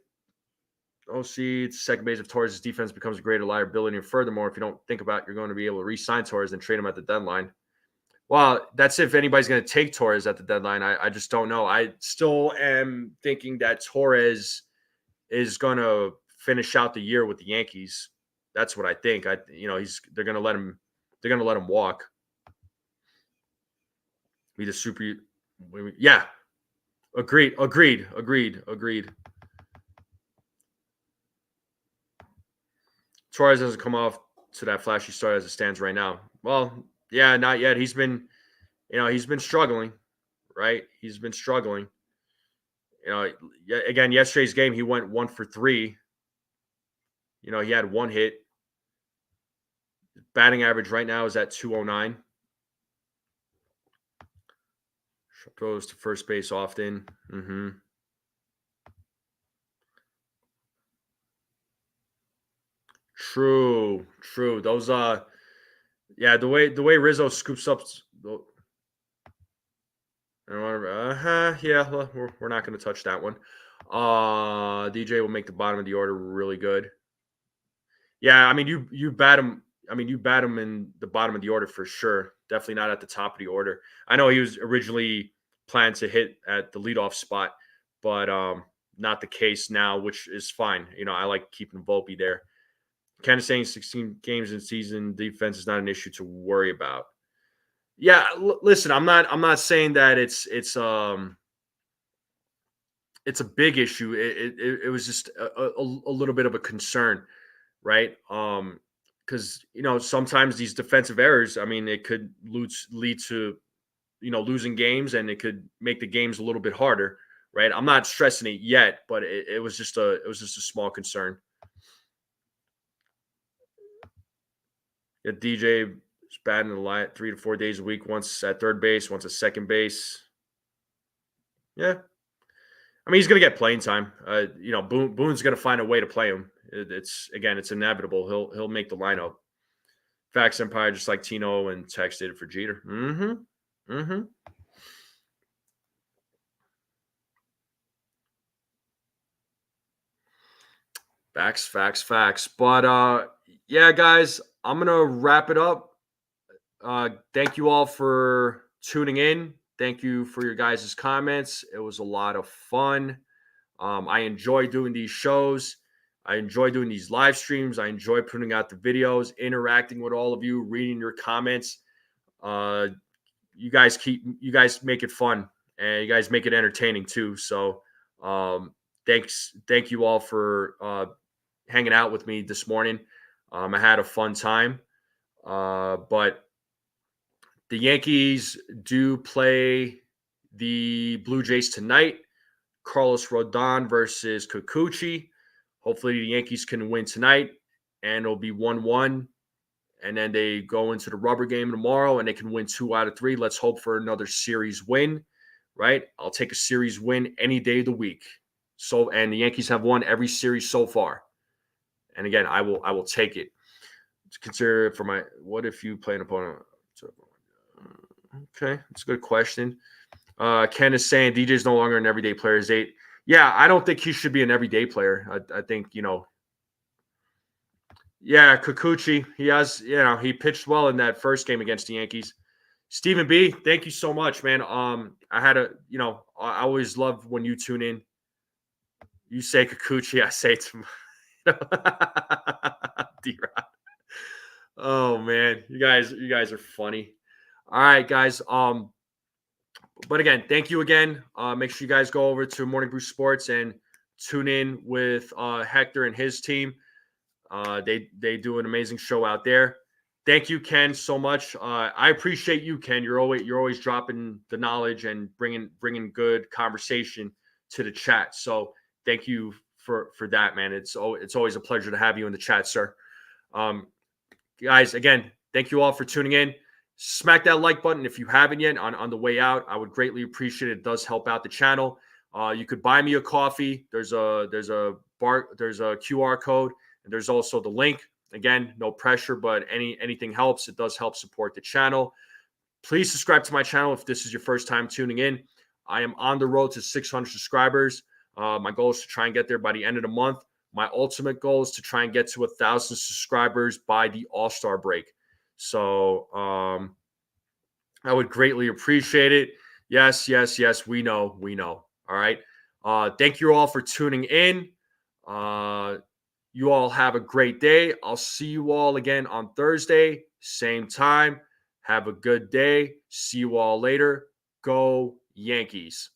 Speaker 2: OC, second base of Torres' defense becomes a greater liability. And furthermore, if you don't think about you're going to be able to re-sign Torres and trade him at the deadline. Well, that's if anybody's going to take Torres at the deadline. I just don't know. I still am thinking that Torres is going to finish out the year with the Yankees. That's what I think. They're going to let him walk. Be the super. Yeah. Agreed. Torres doesn't come off to that flashy start as it stands right now. Well, yeah, not yet. He's been struggling, right? He's been struggling. Again, yesterday's game, he went 1 for 3. He had 1 hit. Batting average right now is at 209. Goes to first base often. True. Those the way Rizzo scoops up. Yeah, we're not going to touch that one. DJ will make the bottom of the order really good. Yeah, I mean you bat him. I mean you bat him in the bottom of the order for sure. Definitely not at the top of the order. I know he was originally planned to hit at the leadoff spot, but not the case now, which is fine. I like keeping Volpe there. Ken is saying 16 games in season, defense is not an issue to worry about. Yeah, listen, I'm not saying that it's a big issue. It was just a little bit of a concern, right? Because sometimes these defensive errors, I mean, it could lead to losing games, and it could make the games a little bit harder, right? I'm not stressing it yet, but it was just a small concern. Yeah, DJ is batting the line 3 to 4 days a week, once at third base, once at second base. Yeah. I mean, he's going to get playing time. Boone's going to find a way to play him. It's inevitable. He'll make the lineup. Facts Empire, just like Tino and Tex did it for Jeter. Facts. But yeah, guys, I'm gonna wrap it up. Thank you all for tuning in. Thank you for your guys' comments. It was a lot of fun. I enjoy doing these shows. I enjoy doing these live streams. I enjoy putting out the videos, interacting with all of you, reading your comments. You guys make it fun, and you guys make it entertaining too. So thank you all for hanging out with me this morning. I had a fun time. But the Yankees do play the Blue Jays tonight. Carlos Rodon versus Kikuchi. Hopefully the Yankees can win tonight, and it'll be 1-1. And then they go into the rubber game tomorrow, and they can win 2 out of 3. Let's hope for another series win, right? I'll take a series win any day of the week. And the Yankees have won every series so far. And again, I will take it. Consider it for my. What if you play an opponent? Okay, that's a good question. Ken is saying DJ is no longer an everyday player. Is 8. Yeah, I don't think he should be an everyday player. I think Yeah, Kikuchi. He has. He pitched well in that first game against the Yankees. Stephen B, thank you so much, man. I had a. I always love when you tune in. You say Kikuchi, I say to. D-Rod. Oh man, you guys are funny. All right, guys. But again, thank you again. Make sure you guys go over to Morning Brew Sports and tune in with Hector and his team. They do an amazing show out there. Thank you, Ken, so much. I appreciate you, Ken. You're always dropping the knowledge and bringing good conversation to the chat. So thank you for that, man. It's always a pleasure to have you in the chat, sir. Guys, again, thank you all for tuning in. Smack that like button if you haven't yet on the way out. I would greatly appreciate it. It does help out the channel. You could buy me a coffee. There's a QR code, and there's also the link. Again, no pressure, but anything helps. It does help support the channel. Please subscribe to my channel if this is your first time tuning in. I am on the road to 600 subscribers. My goal is to try and get there by the end of the month. My ultimate goal is to try and get to 1,000 subscribers by the All-Star break. So I would greatly appreciate it. Yes. We know. All right. Thank you all for tuning in. You all have a great day. I'll see you all again on Thursday, same time. Have a good day. See you all later. Go Yankees.